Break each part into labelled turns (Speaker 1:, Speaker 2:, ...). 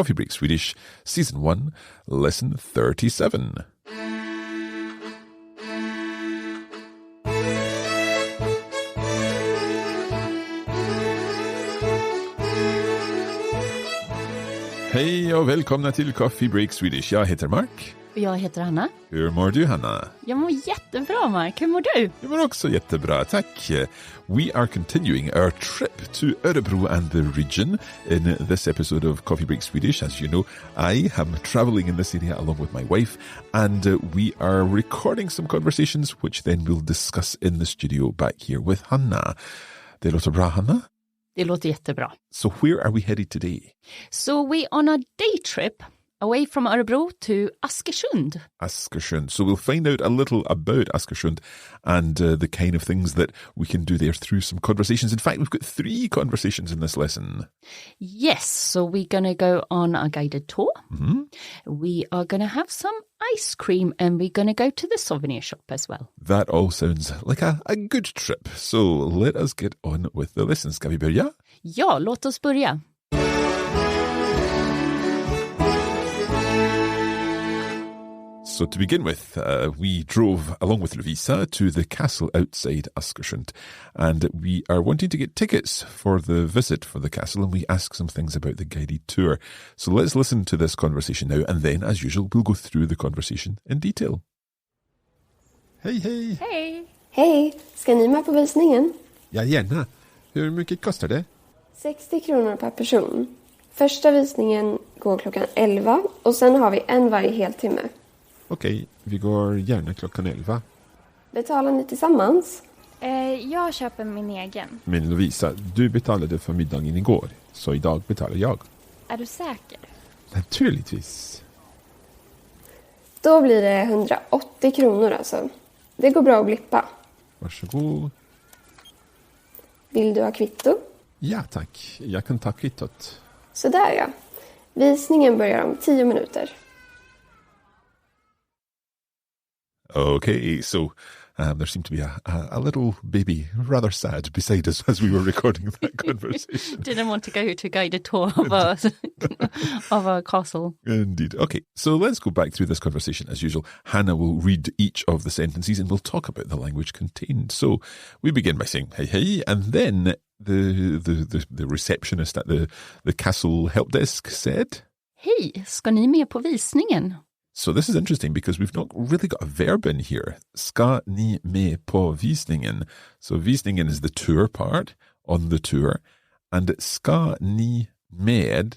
Speaker 1: Coffee Break Swedish, Season 1, Lesson 37. Hej och välkomna till Coffee Break Swedish. Jag heter Mark.
Speaker 2: Och jag heter Hanna.
Speaker 1: Hur mår du, Hanna?
Speaker 2: Jag mår jättebra, Mark. Hur mår du?
Speaker 1: Jag mår också jättebra, tack. We are continuing our trip to Örebro and the region. In this episode of Coffee Break Swedish, as you know, I am traveling in this area along with my wife, and we are recording some conversations which then we'll discuss in the studio back here with Hanna. Det låter bra, Hanna?
Speaker 2: Det låter jättebra.
Speaker 1: So where are we headed today?
Speaker 2: So we're on a day trip away from Örebro to Askersund.
Speaker 1: Askersund. So we'll find out a little about Askersund and the kind of things that we can do there through some conversations. In fact, we've got 3 conversations in this lesson.
Speaker 2: Yes, so we're going to go on a guided tour.
Speaker 1: Mm-hmm.
Speaker 2: We are going to have some ice cream and we're going to go to the souvenir shop as well.
Speaker 1: That all sounds like a good trip. So let us get on with the lesson. Ska vi börja?
Speaker 2: Ja, låt oss börja.
Speaker 1: So to begin with, we drove along with Lovisa to the castle outside Askersund, and we are wanting to get tickets for the visit for the castle, and we ask some things about the guided tour. So let's listen to this conversation now, and then, as usual, we'll go through the conversation in detail. Hej, hej!
Speaker 2: Hej!
Speaker 3: Hej! Ska ni med på visningen?
Speaker 1: Ja, gärna. Hur mycket kostar det?
Speaker 3: 60 kronor per person. Första visningen går klockan 11 och sen har vi en varje heltimme.
Speaker 1: Okej, vi går gärna klockan 11.
Speaker 3: Betalar ni tillsammans?
Speaker 4: Jag köper min egen.
Speaker 1: Men Lovisa, du betalade för middagen igår, så idag betalar jag.
Speaker 4: Är du säker?
Speaker 1: Naturligtvis.
Speaker 3: Då blir det 180 kronor alltså. Det går bra att blippa.
Speaker 1: Varsågod.
Speaker 3: Vill du ha kvitto?
Speaker 1: Ja, tack. Jag kan ta kvittot.
Speaker 3: Så där ja. Visningen börjar om 10 minuter.
Speaker 1: Okay, so there seemed to be a little baby, rather sad, beside us as we were recording that conversation.
Speaker 2: Didn't want to go to a guided tour of a castle.
Speaker 1: Indeed. Okay, so let's go back through this conversation as usual. Hannah will read each of the sentences and we'll talk about the language contained. So we begin by saying hey hey, and then the receptionist at the castle help desk said,
Speaker 2: Hej, ska ni med på visningen?
Speaker 1: So this is interesting because we've not really got a verb in here. Ska ni med på visningen? So visningen is the tour part, on the tour. And ska ni med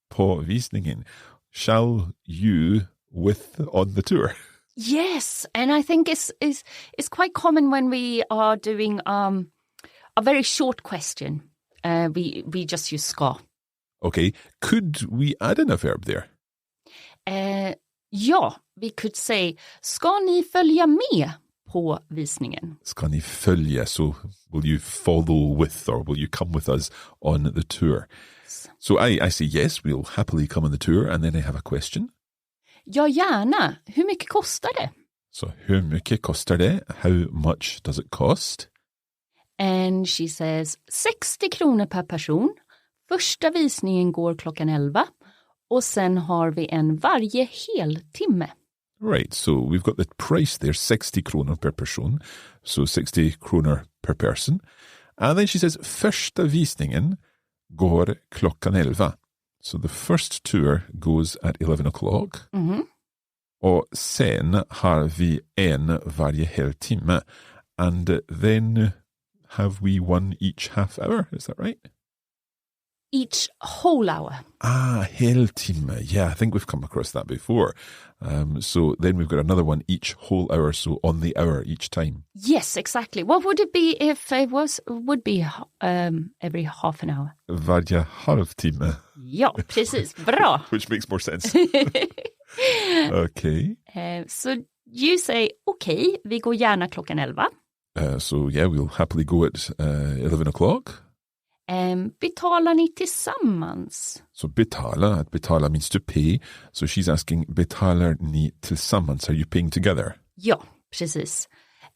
Speaker 1: på visningen? Shall you with on the tour?
Speaker 2: Yes, and I think it's quite common when we are doing a very short question. We just use ska.
Speaker 1: Okay, could we add in a verb there?
Speaker 2: Ja, we could say, ska ni följa med på visningen?
Speaker 1: Ska ni följa, so will you follow with or will you come with us on the tour? So I say yes, we'll happily come on the tour, and then I have a question.
Speaker 2: Ja, gärna. Hur mycket kostar det?
Speaker 1: So hur mycket kostar det? How much does it cost?
Speaker 2: And she says 60 kronor per person. Första visningen går klockan 11. Och sen har vi en varje heltimme.
Speaker 1: Right, so we've got the price there, 60 kronor per person. So 60 kronor per person. And then she says, första visningen går klockan 11. So the first tour goes at 11 o'clock.
Speaker 2: Mm-hmm.
Speaker 1: Och sen har vi en varje heltimme. And then have we one each half hour, is that right?
Speaker 2: Each whole hour.
Speaker 1: Heltimme. Yeah, I think we've come across that before. So then we've got another one each whole hour, so on the hour each time.
Speaker 2: Yes, exactly. What would it be if it would be every half an hour?
Speaker 1: Varje halvtimme.
Speaker 2: Ja, precis. Bra.
Speaker 1: Which makes more sense. Okay.
Speaker 2: So you say, okay, vi går gärna klockan 11.
Speaker 1: So yeah, we'll happily go at 11 o'clock.
Speaker 2: Betalar ni tillsammans?
Speaker 1: So betala, att betala means to pay. So she's asking, betalar ni tillsammans? Are you paying together?
Speaker 2: Ja, precis.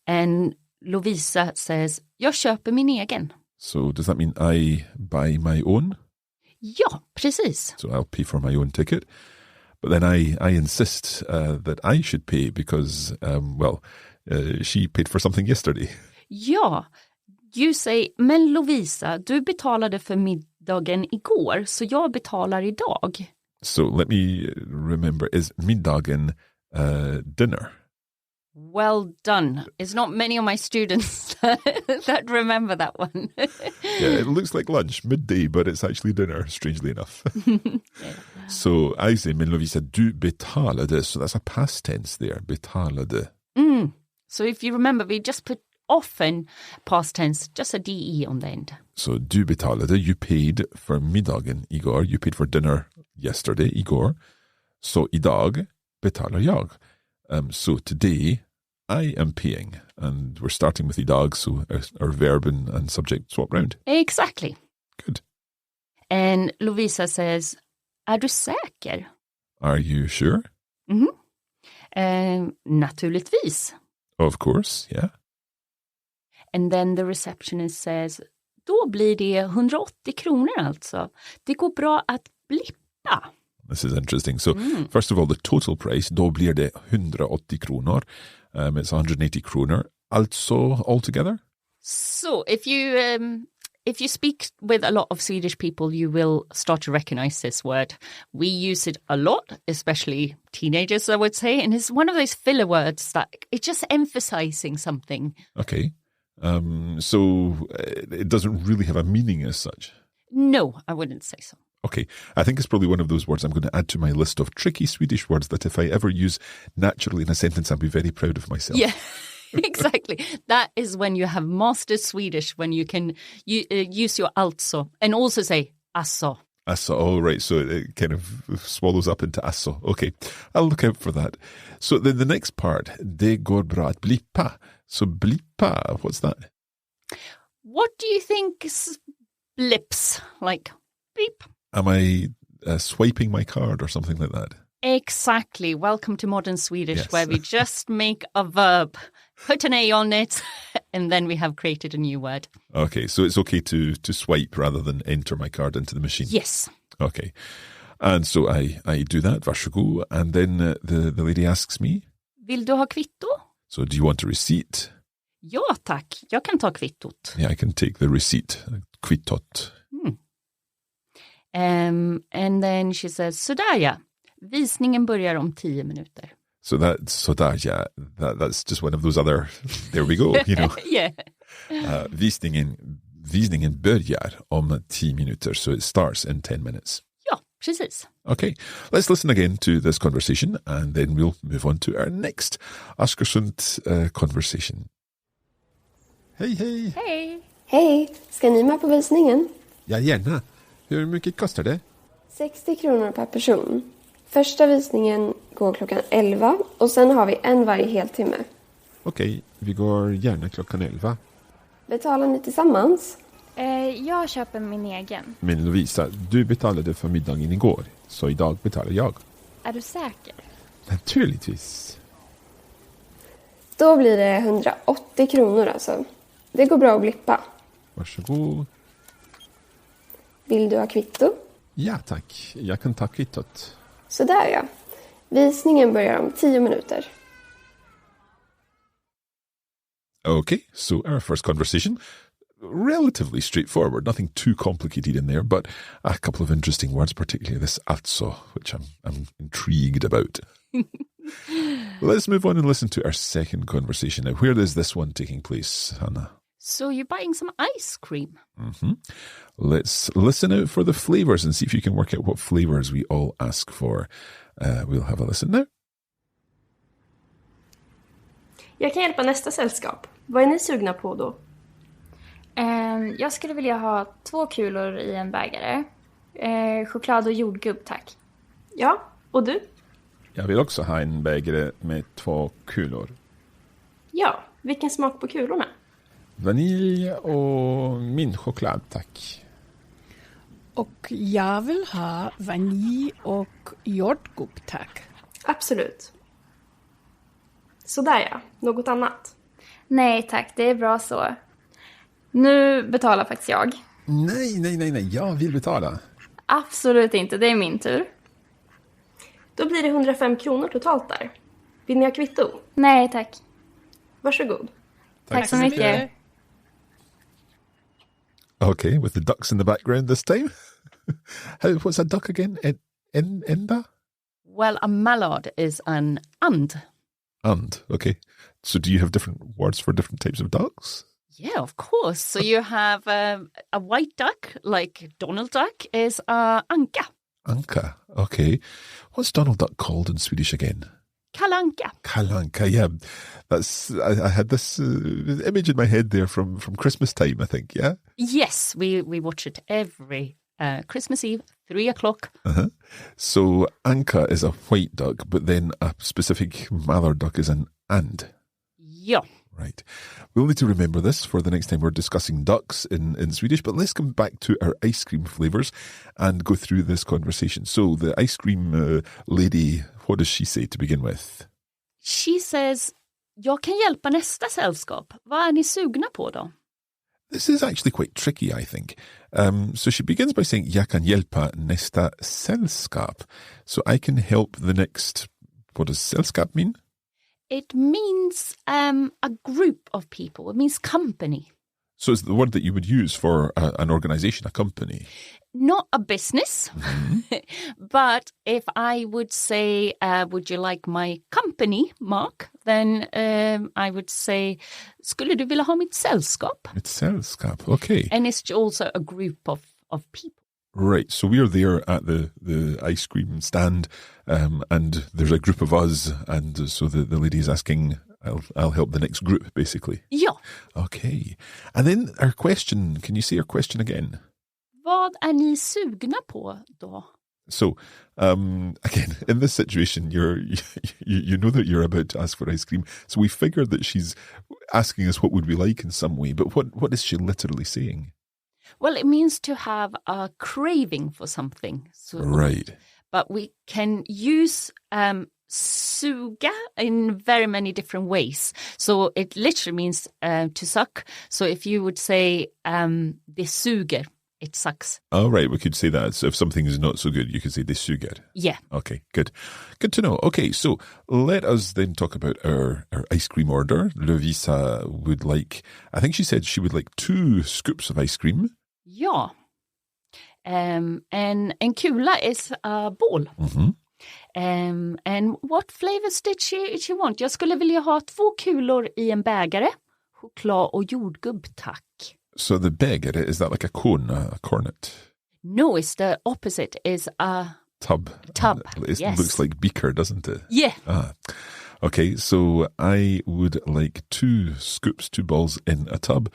Speaker 2: And Lovisa says, jag köper min egen.
Speaker 1: So does that mean I buy my own?
Speaker 2: Ja, precis.
Speaker 1: So I'll pay for my own ticket. But then I insist that I should pay because, she paid for something yesterday.
Speaker 2: Ja, you say, men Lovisa, du betalade för middagen igår, så jag betalar idag.
Speaker 1: So let me remember, is middagen dinner?
Speaker 2: Well done. It's not many of my students that remember that one.
Speaker 1: Yeah, it looks like lunch, midday, but it's actually dinner, strangely enough.
Speaker 2: Yeah.
Speaker 1: So I say, men Lovisa, du betalade. So that's a past tense there, betalade.
Speaker 2: So if you remember, we just put often past tense, just a DE on the end.
Speaker 1: So du betalade, you paid for middagen igår. You paid for dinner yesterday, igår. So idag betalar jag. So today I am paying. And we're starting with idag, so our verb and subject swap round.
Speaker 2: Exactly.
Speaker 1: Good.
Speaker 2: And Lovisa says, är du säker?
Speaker 1: Are you sure?
Speaker 2: Naturligtvis.
Speaker 1: Of course, yeah.
Speaker 2: And then the receptionist says, då blir det 180 kronor alltså. Det går bra att blippa.
Speaker 1: This is interesting. So first of all, the total price, då blir det 180 kronor. It's 180 kronor. Also altogether?
Speaker 2: So if you speak with a lot of Swedish people, you will start to recognize this word. We use it a lot, especially teenagers, I would say. And it's one of those filler words that it's just emphasizing something.
Speaker 1: Okay. So it doesn't really have a meaning as such.
Speaker 2: No, I wouldn't say so.
Speaker 1: Okay. I think it's probably one of those words I'm going to add to my list of tricky Swedish words that if I ever use naturally in a sentence, I'll be very proud of myself.
Speaker 2: Yeah. Exactly. That is when you have mastered Swedish, when you can use your alltså and also say alltså.
Speaker 1: Alltså, all right. So it kind of swallows up into alltså. Okay, I'll look out for that. So then the next part, det går bra att blippa. So blippa, what's that?
Speaker 2: What do you think blips? Like beep?
Speaker 1: Am I swiping my card or something like that?
Speaker 2: Exactly. Welcome to modern Swedish,
Speaker 1: Yes.
Speaker 2: where we just make a verb, put an A on it, and then we have created a new word.
Speaker 1: Okay, so it's okay to swipe rather than enter my card into the machine.
Speaker 2: Yes.
Speaker 1: Okay. And so I do that, varsågod, and then the lady asks me,
Speaker 2: Vill du ha kvitto?
Speaker 1: so do you want a receipt?
Speaker 2: Ja, tack. Jag kan ta kvittot.
Speaker 1: Yeah, I can take the receipt, kvittot.
Speaker 2: And then she says, sådär ja. Visningen börjar om 10 minuter.
Speaker 1: So sådär, yeah, that's just one of those other, there we go, you know.
Speaker 2: Yeah.
Speaker 1: Visningen börjar om 10 minuter, so it starts in 10 minutes.
Speaker 2: Ja, precis.
Speaker 1: Okay, let's listen again to this conversation and then we'll move on to our next Askersund conversation. Hej, hej!
Speaker 4: Hej!
Speaker 3: Hej, ska ni med på visningen?
Speaker 1: Ja, gärna. Hur mycket kostar det?
Speaker 3: 60 kronor per person. Första visningen går klockan 11 och sen har vi en varje heltimme.
Speaker 1: Okej, vi går gärna klockan 11.
Speaker 3: Betalar ni tillsammans?
Speaker 4: Jag köper min egen.
Speaker 1: Men Lovisa, du betalade för middagen igår, så idag betalar jag.
Speaker 4: Är du säker?
Speaker 1: Naturligtvis.
Speaker 3: Då blir det 180 kronor alltså. Det går bra att blippa.
Speaker 1: Varsågod.
Speaker 3: Vill du ha kvitto?
Speaker 1: Ja, tack. Jag kan ta kvittot.
Speaker 3: Sådär ja. Visningen börjar om 10 minuter.
Speaker 1: Okay, so our first conversation, relatively straightforward, nothing too complicated in there, but a couple of interesting words, particularly this alltså, which I'm intrigued about. Let's move on and listen to our second conversation. Now, where is this one taking place, Hannah?
Speaker 2: So you're buying some ice cream.
Speaker 1: Let's listen out for the flavors and see if you can work out what flavors we all ask for. We'll have a listen now.
Speaker 5: Jag kan hjälpa nästa sällskap. Vad är ni sugna på då?
Speaker 4: Jag skulle vilja ha 2 kulor i en bägare. Choklad och jordgubb, tack.
Speaker 5: Ja, och du?
Speaker 1: Jag vill också ha en bägare med 2 kulor.
Speaker 5: Ja, vilken smak på kulorna?
Speaker 1: Vanilj och min choklad, tack.
Speaker 6: Och jag vill ha vanilj och jordgubb, tack.
Speaker 5: Absolut. Sådär ja, något annat?
Speaker 4: Nej tack, det är bra så. Nu betalar faktiskt jag.
Speaker 1: Nej, jag vill betala.
Speaker 4: Absolut inte, det är min tur.
Speaker 5: Då blir det 105 kronor totalt där. Vill ni ha kvitto?
Speaker 4: Nej, tack.
Speaker 5: Varsågod.
Speaker 4: Tack så mycket.
Speaker 1: Okay, with the ducks in the background this time. What's a duck again? Enda?
Speaker 2: Well, a mallard is an and.
Speaker 1: And, okay. So do you have different words for different types of ducks?
Speaker 2: Yeah, of course. So you have a white duck, like Donald Duck, is anka.
Speaker 1: Anka, okay. What's Donald Duck called in Swedish again?
Speaker 2: Kalanka.
Speaker 1: Kalanka, yeah. I had this image in my head there from Christmas time, I think, yeah?
Speaker 2: Yes, we watch it every Christmas Eve, 3:00.
Speaker 1: Uh-huh. So Anka is a white duck, but then a specific mallard duck is an and.
Speaker 2: Yeah.
Speaker 1: Right. We'll need to remember this for the next time we're discussing ducks in Swedish, but let's come back to our ice cream flavours and go through this conversation. So the ice cream lady, what does she say to begin with?
Speaker 2: She says, jag kan hjälpa nästa sällskap. Vad är ni sugna på då?
Speaker 1: This is actually quite tricky, I think. So she begins by saying, jag kan hjälpa nästa sällskap. So I can help the next, what does sällskap mean?
Speaker 2: It means a group of people. It means company.
Speaker 1: So it's the word that you would use for an organisation, a company.
Speaker 2: Not a business, but if I would say, would you like my company, Mark? Then I would say, skulle du vilja ha mitt sällskap?
Speaker 1: Mitt sällskap, okay.
Speaker 2: And it's also a group of people.
Speaker 1: Right, so we are there at the ice cream stand, and there's a group of us, and so the lady is asking, I'll help the next group, basically.
Speaker 2: Ja.
Speaker 1: Okay. And then our question, can you say our question again?
Speaker 2: Vad är ni sugna på då?
Speaker 1: So, again, in this situation, you know that you're about to ask for ice cream, so we figured that she's asking us what would we like in some way, but what is she literally saying?
Speaker 2: Well, it means to have a craving for something. So,
Speaker 1: right.
Speaker 2: But we can use suga in very many different ways. So it literally means to suck. So if you would say det suger, it sucks.
Speaker 1: Oh, right. We could say that. So if something is not so good, you could say det suger.
Speaker 2: Yeah.
Speaker 1: Okay, good. Good to know. Okay, so let us then talk about our ice cream order. Lovisa would like, I think she said she would like 2 scoops of ice cream.
Speaker 2: Ja. And kula is a ball.
Speaker 1: Mm-hmm.
Speaker 2: And what flavors did she want? Jag skulle vilja ha 2 kulor I en bägare, choklad och jordgubb, tack.
Speaker 1: So the bägare, is that like a cone, a cornet?
Speaker 2: No, it's the opposite. It's a
Speaker 1: tub. It
Speaker 2: yes.
Speaker 1: looks like beaker, doesn't it?
Speaker 2: Yeah.
Speaker 1: Okay, so I would like 2 scoops, 2 balls in a tub.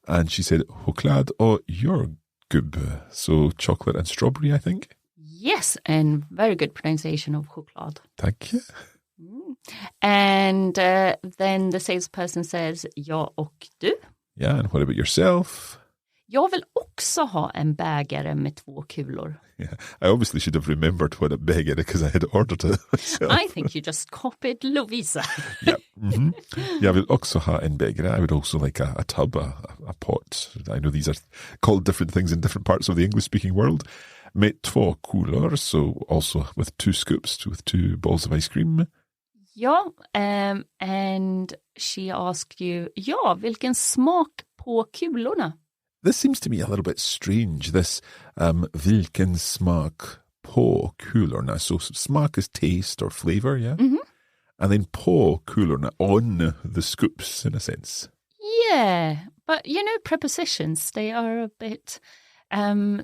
Speaker 1: And she said choklad och jordgubb. So chocolate and strawberry, I think?
Speaker 2: Yes, and very good pronunciation of choklad.
Speaker 1: Tack.
Speaker 2: And then the salesperson says, ja och du?
Speaker 1: Yeah, and what about yourself?
Speaker 2: Jag vill också ha en bägare med 2 kulor.
Speaker 1: Yeah, I obviously should have remembered what a bägare because I had ordered it myself.
Speaker 2: I think you just copied Lovisa.
Speaker 1: Yeah. Mm-hmm. Jag vill också ha en bägare. I would also like a tub, a pot. I know these are called different things in different parts of the English-speaking world. Med 2 kulor, so also with 2 scoops, with 2 balls of ice cream.
Speaker 2: Ja, and she asked you, ja, vilken smak på kulorna?
Speaker 1: This seems to me a little bit strange, this vilken smak på kulorna. So smak is taste or flavour, yeah? Mm-hmm. And then på kulorna, on the scoops, in a sense.
Speaker 2: Yeah, but you know, prepositions, they are a bit...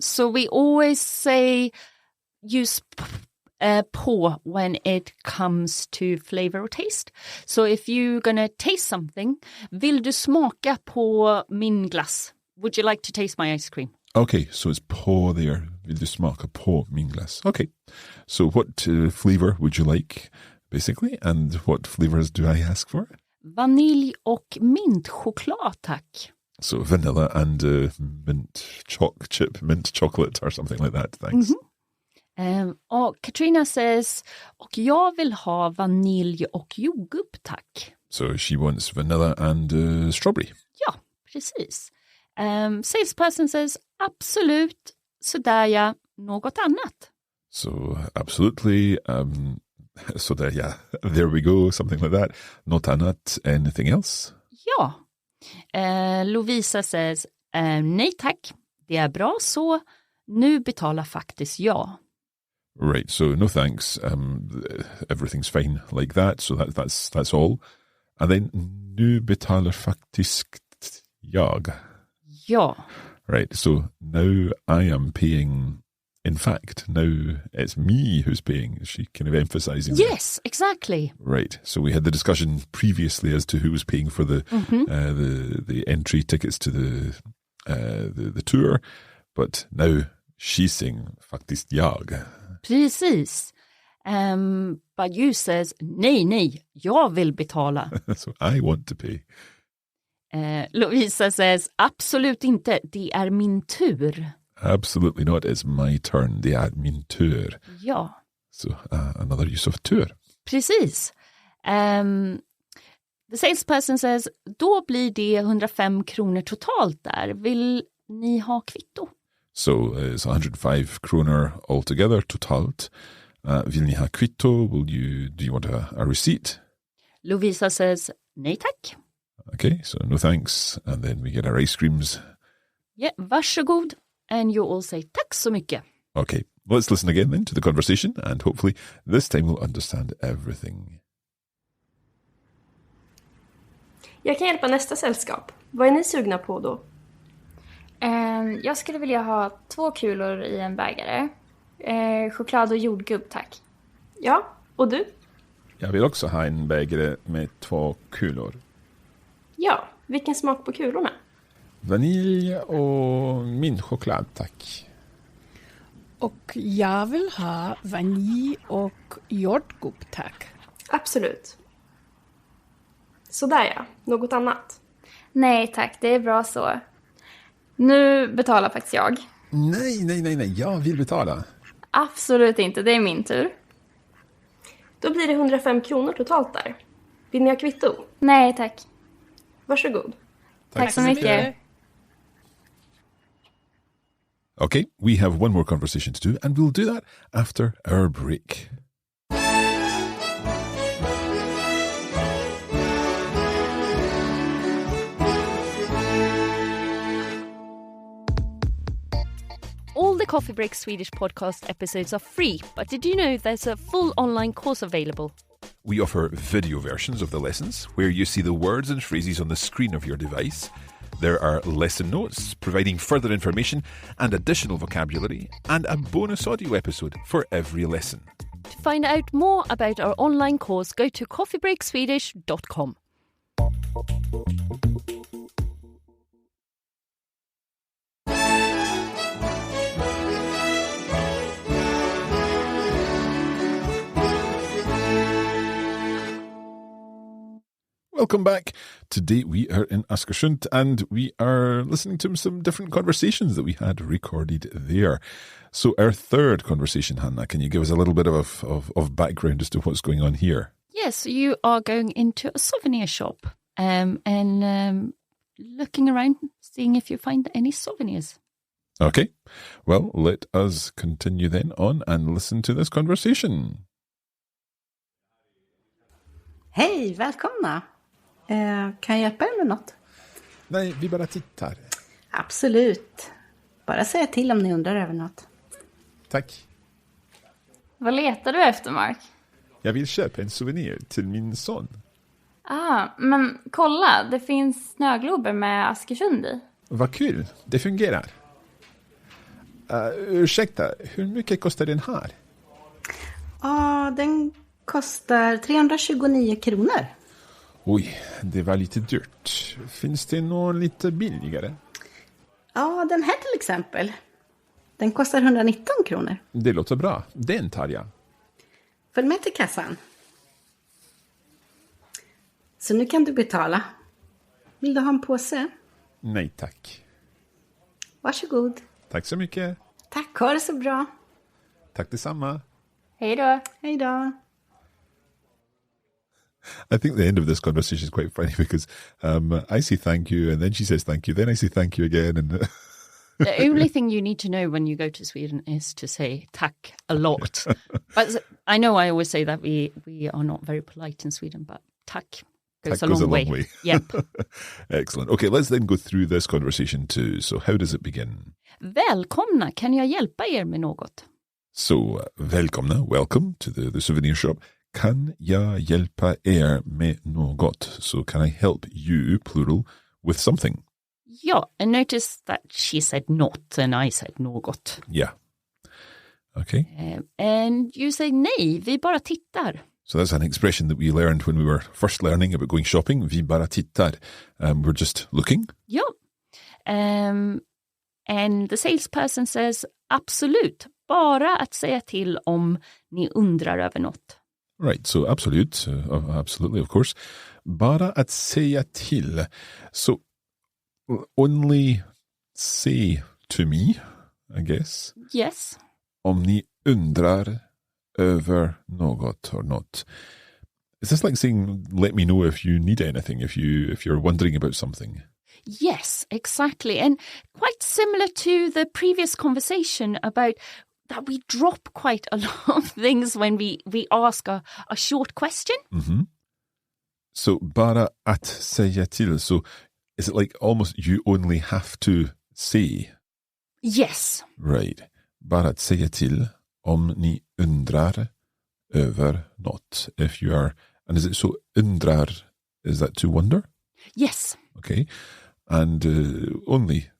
Speaker 2: so we always say use på when it comes to flavor or taste. So if you're going to taste something, vill du smaka på min glass? Would you like to taste my ice cream?
Speaker 1: Okay, so it's på there. Vill du smaka på min glass? Okay, so what flavor would you like, basically? And what flavors do I ask for?
Speaker 2: Vanilj och mintchoklad, tack.
Speaker 1: So vanilla and mint chocolate or something like that, thanks.
Speaker 2: Mm-hmm. Och Katrina says, och jag vill ha vanilj och jordgubb, tack.
Speaker 1: So she wants vanilla and strawberry.
Speaker 2: Ja, precis. Salesperson says, absolut, sådär ja, något annat?
Speaker 1: So absolutely. So there we go. Something like that. Något annat. Anything else?
Speaker 2: Ja. Lovisa says, nej tack. Det är bra så. Nu betalar faktiskt jag.
Speaker 1: Right. So no thanks. Everything's fine like that. So that's all. And then nu betalar faktiskt jag.
Speaker 2: Ja.
Speaker 1: Right. So now I am paying. In fact, now it's me who's paying. Is she kind of emphasizing that?
Speaker 2: Yes, exactly.
Speaker 1: Right. So we had the discussion previously as to who was paying for the entry tickets to the tour, but now she's saying faktiskt jag.
Speaker 2: Precis. But you says, nej, jag vill betala.
Speaker 1: So I want to pay.
Speaker 2: Lovisa says, absolut inte, det är min tur.
Speaker 1: Absolutely not. It's my turn. Det är min tur.
Speaker 2: Ja.
Speaker 1: So another use of tur.
Speaker 2: Precis. The salesperson says, då blir det 105 kronor totalt där. Vill ni ha kvitto?
Speaker 1: So it's 105 kronor altogether totalt. Vill ni ha kvitto? Do you want a receipt?
Speaker 2: Lovisa says, nej tack.
Speaker 1: Okay, so no thanks. And then we get our ice creams.
Speaker 2: Ja, varsågod. And you all say, tack så mycket.
Speaker 1: Okay, let's listen again then to the conversation, and hopefully this time we'll understand everything.
Speaker 5: Jag kan hjälpa nästa sällskap. Vad är ni sugna på då?
Speaker 4: Jag skulle vilja ha 2 kulor i en bägare. Choklad och jordgubb, tack.
Speaker 5: Ja, och du?
Speaker 1: Jag vill också ha en bägare med 2 kulor.
Speaker 5: Ja, vilken smak på kulorna?
Speaker 1: Vanilj och mint choklad, tack.
Speaker 6: Och jag vill ha vanilj och jordgubb, tack.
Speaker 5: Absolut. Sådär ja, något annat?
Speaker 4: Nej tack, det är bra så. Nu betalar faktiskt jag.
Speaker 1: Nej, jag vill betala.
Speaker 4: Absolut inte, det är min tur.
Speaker 5: Då blir det 105 kronor totalt där. Vill ni ha kvitto?
Speaker 4: Nej tack.
Speaker 5: Varsågod.
Speaker 4: Tack så mycket.
Speaker 1: Okay, we have one more conversation to do, and we'll do that after our break.
Speaker 2: All the Coffee Break Swedish podcast episodes are free, but did you know there's a full online course available?
Speaker 1: We offer video versions of the lessons where you see the words and phrases on the screen of your device. There are lesson notes providing further information and additional vocabulary, and a bonus audio episode for every lesson.
Speaker 2: To find out more about our online course, go to coffeebreakswedish.com.
Speaker 1: Welcome back. Today we are in Askersund, and we are listening to some different conversations that we had recorded there. So our third conversation, Hannah, can you give us a little bit of background as to what's going on here?
Speaker 2: Yes, you are going into a souvenir shop and looking around, seeing if you find any souvenirs.
Speaker 1: Okay. Well, let us continue then on and listen to this conversation.
Speaker 7: Hej, välkomna. Kan jag hjälpa er med något?
Speaker 1: Nej, vi bara tittar.
Speaker 7: Absolut. Bara säga till om ni undrar över något.
Speaker 1: Tack.
Speaker 4: Vad letar du efter, Mark?
Speaker 1: Jag vill köpa en souvenir till min son.
Speaker 4: Men kolla, det finns snöglober med Askersund i.
Speaker 1: Vad kul, det fungerar. Ursäkta, hur mycket kostar den här?
Speaker 7: Den kostar 329 kronor.
Speaker 1: Oj, det var lite dyrt. Finns det någon lite billigare?
Speaker 7: Ja, den här till exempel. Den kostar 119 kronor.
Speaker 1: Det låter bra, den tar jag.
Speaker 7: Följ med till kassan. Så nu kan du betala. Vill du ha en påse?
Speaker 1: Nej, tack.
Speaker 7: Varsågod.
Speaker 1: Tack så mycket.
Speaker 7: Tack, ha det så bra.
Speaker 1: Tack detsamma.
Speaker 4: Hej då.
Speaker 7: Hej då.
Speaker 1: I think the end of this conversation is quite funny because I say thank you, and then she says thank you, then I say thank you again, and
Speaker 2: The only thing you need to know when you go to Sweden is to say tack a lot. But I know I always say that we are not very polite in Sweden, but tack goes a long way. Yep.
Speaker 1: Excellent. Okay, let's then go through this conversation too. So how does it begin?
Speaker 2: Välkomna, kan jag hjälpa er med något?
Speaker 1: So, välkomna, welcome to the souvenir shop. Kan jag hjälpa er med något? So, can I help you, plural, with something?
Speaker 2: Yeah, and notice that she said not and I said något.
Speaker 1: Yeah. Okay.
Speaker 2: And you say nej, vi bara tittar.
Speaker 1: So that's an expression that we learned when we were first learning about going shopping. Vi bara tittar. We're just looking.
Speaker 2: Yeah. And the salesperson says, absolut, bara att säga till om ni undrar över något.
Speaker 1: Right, so absolut, absolutely, of course. Bara att säga till. So only say to me, I guess.
Speaker 2: Yes.
Speaker 1: Om ni undrar över något or not. Is this like saying, let me know if you need anything, if you're wondering about something?
Speaker 2: Yes, exactly. And quite similar to the previous conversation about that we drop quite a lot of things when we ask a short question.
Speaker 1: Mm-hmm. So, bara att säga till. So, is it like almost you only have to say?
Speaker 2: Yes.
Speaker 1: Right. Bara att säga till om ni undrar över något. If you are, and is it so undrar, is that to wonder?
Speaker 2: Yes.
Speaker 1: Okay. And only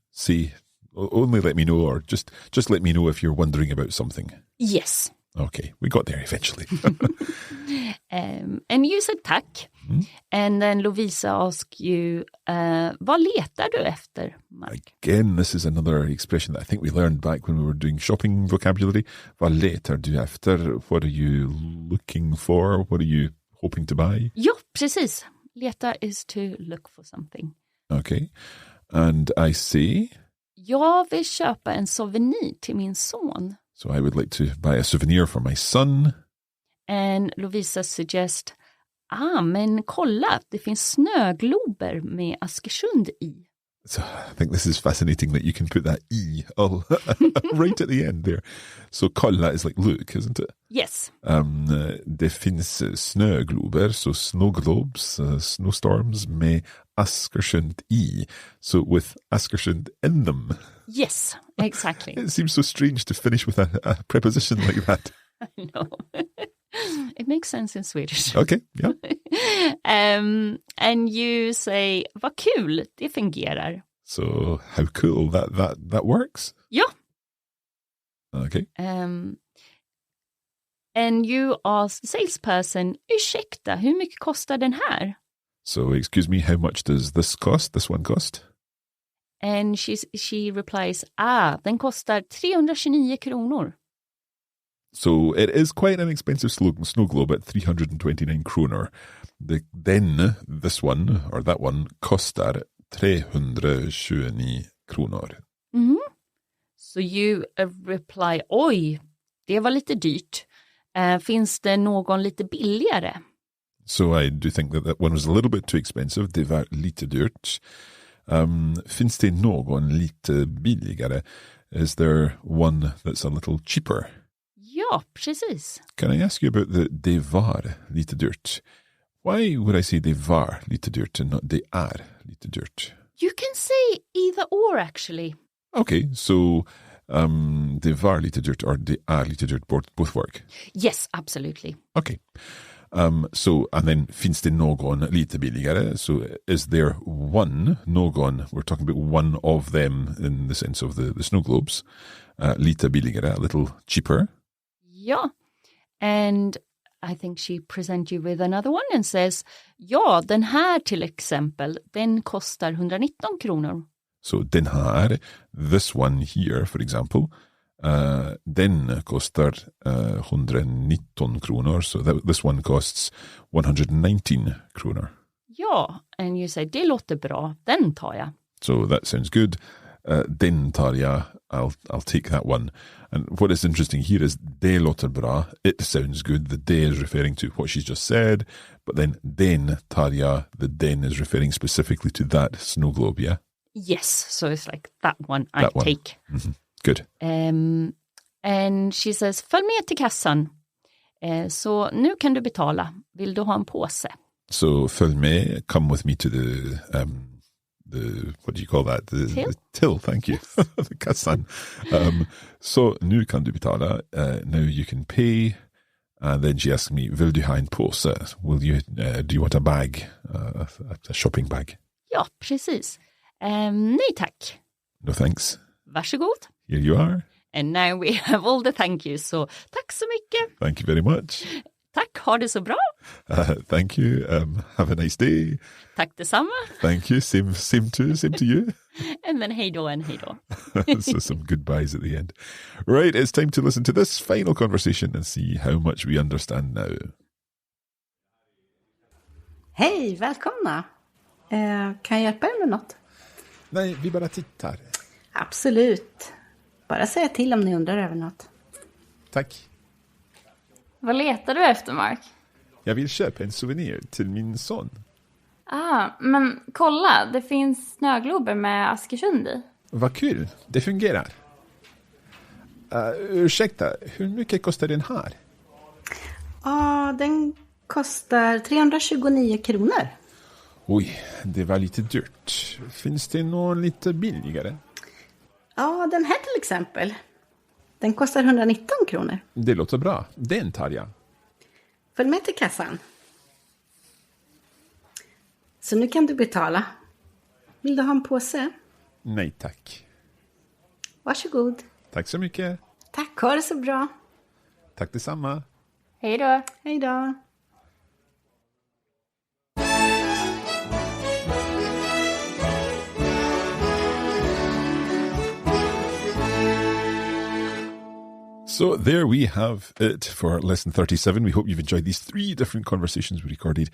Speaker 1: let me know, or just let me know if you're wondering about something.
Speaker 2: Yes.
Speaker 1: Okay, we got there eventually.
Speaker 2: And you said tack. Mm. And then Lovisa asked you, vad letar du efter, Mark?
Speaker 1: Again, this is another expression that I think we learned back when we were doing shopping vocabulary. Vad letar du efter? What are you looking for? What are you hoping to buy?
Speaker 2: Ja, precis. Leta is to look for something.
Speaker 1: Okay. And I say?
Speaker 2: Jag vill köpa en souvenir till min son.
Speaker 1: So I would like to buy a souvenir for my son.
Speaker 2: And Lovisa suggests, men kolla, det finns snöglober med Askersund i.
Speaker 1: So I think this is fascinating that you can put that E all right at the end there. So kolla is like look, isn't it?
Speaker 2: Yes.
Speaker 1: Det finns snöglober, so snow globes, snowstorms med Askersund i. So with Askersund in them.
Speaker 2: Yes, exactly.
Speaker 1: It seems so strange to finish with a preposition like that.
Speaker 2: I know. It makes sense in Swedish.
Speaker 1: Okay, yeah.
Speaker 2: And you say, vad kul, det fungerar.
Speaker 1: So how cool that works?
Speaker 2: Ja.
Speaker 1: Okay.
Speaker 2: And you ask the salesperson, ursäkta, hur mycket kostar den här?
Speaker 1: So excuse me, how much does this one cost?
Speaker 2: And she replies, den kostar 329 kronor.
Speaker 1: So it is quite an expensive snow globe at 329 kronor. This one, or that one, kostar 329 kronor.
Speaker 2: Mm-hmm. So you reply, oj, det var lite dyrt. Finns det någon lite billigare?
Speaker 1: So I do think that one was a little bit too expensive. Det var lite dyrt. Finns det någon lite billigare? Is there one that's a little cheaper?
Speaker 2: Ja, precis.
Speaker 1: Can I ask you about det var lite dyrt? Why would I say det var lite dyrt and not det är lite dyrt?
Speaker 2: You can say either or, actually.
Speaker 1: Okay, so det var lite dyrt or det är lite dyrt both work?
Speaker 2: Yes, absolutely.
Speaker 1: Okay. So, and then finns det någon lite billigare? So, is there one, någon, we're talking about one of them in the sense of the snow globes, lite billigare, a little cheaper?
Speaker 2: Ja, and I think she presents you with another one and says, ja, den här till exempel, den kostar 119 kronor.
Speaker 1: So, den här, this one here, for example, den kostar 119 kronor. So this one costs 119 kronor.
Speaker 2: Ja, and you say, det låter bra, den tar jag.
Speaker 1: So that sounds good. Den tar jag, I'll take that one. And what is interesting here is det låter bra, it sounds good. The det is referring to what she's just said, but then den tar jag, the den is referring specifically to that snow globe, yeah?
Speaker 2: Yes, so it's like that one I
Speaker 1: That one.
Speaker 2: take.
Speaker 1: Mm-hmm. Good.
Speaker 2: And she says, följ med till kassan. Så nu kan du betala. Vill du ha en påse?
Speaker 1: So följ med, come with me to the what do you call that? The till, thank you. The kassan. So nu kan du betala. Now you can pay. And then she asked me, vill du ha en påse? Do you want a bag? A shopping bag?
Speaker 2: Ja, precis. Nej tack.
Speaker 1: No thanks.
Speaker 2: Varsågod.
Speaker 1: Here you are.
Speaker 2: And now we have all the thank yous. Så tack så mycket.
Speaker 1: Thank you very much.
Speaker 2: Tack, ha det så bra.
Speaker 1: Thank you. Have a nice day.
Speaker 2: Tack detsamma.
Speaker 1: Thank you. Same to you.
Speaker 2: And then hej då and hej då.
Speaker 1: So some goodbyes at the end. Right, it's time to listen to this final conversation and see how much we understand now.
Speaker 7: Hej, välkomna. Kan jag hjälpa er med något?
Speaker 1: Nej, vi bara tittar.
Speaker 7: Absolut. Bara säga till om ni undrar över något.
Speaker 1: Tack.
Speaker 4: Vad letar du efter, Mark?
Speaker 1: Jag vill köpa en souvenir till min son.
Speaker 4: Men kolla, det finns snöglober med Askersund i.
Speaker 1: Vad kul, det fungerar. Ursäkta, hur mycket kostar den här?
Speaker 7: Den kostar 329 kronor.
Speaker 1: Oj, det var lite dyrt. Finns det någon lite billigare?
Speaker 7: Ja, den här till exempel. Den kostar 119 kronor.
Speaker 1: Det låter bra, den tar jag.
Speaker 7: Följ med till kassan. Så nu kan du betala. Vill du ha en påse?
Speaker 1: Nej tack.
Speaker 7: Varsågod.
Speaker 1: Tack så mycket.
Speaker 7: Tack, ha det så bra.
Speaker 1: Tack detsamma.
Speaker 4: Hej då.
Speaker 7: Hej då.
Speaker 1: So there we have it for lesson 37. We hope you've enjoyed these 3 different conversations we recorded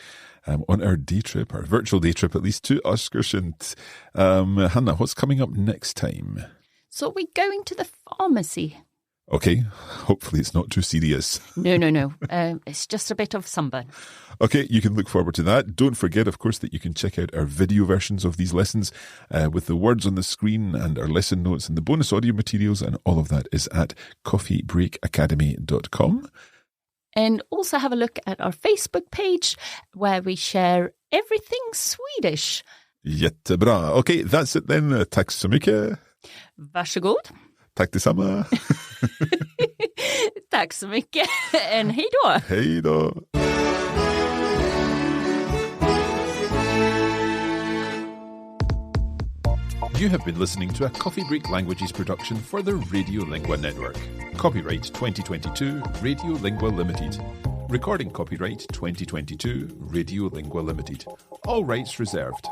Speaker 1: on our day trip, our virtual day trip at least, to Askersund. Hannah, what's coming up next time?
Speaker 2: So we're going to the pharmacy.
Speaker 1: Okay, hopefully it's not too serious.
Speaker 2: No. It's just a bit of sunburn.
Speaker 1: Okay, you can look forward to that. Don't forget, of course, that you can check out our video versions of these lessons with the words on the screen and our lesson notes and the bonus audio materials, and all of that is at coffeebreakacademy.com.
Speaker 2: And also have a look at our Facebook page where we share everything Swedish.
Speaker 1: Jättebra. Okay, that's it then. Tack så mycket.
Speaker 2: Varsågod.
Speaker 1: Tack detsamma.
Speaker 2: Tack så mycket. En hej då.
Speaker 1: Hej då. You have been listening to a Coffee Break Languages production for the Radiolingua Network. Copyright 2022 Radiolingua Limited. Recording copyright 2022 Radiolingua Limited. All rights reserved.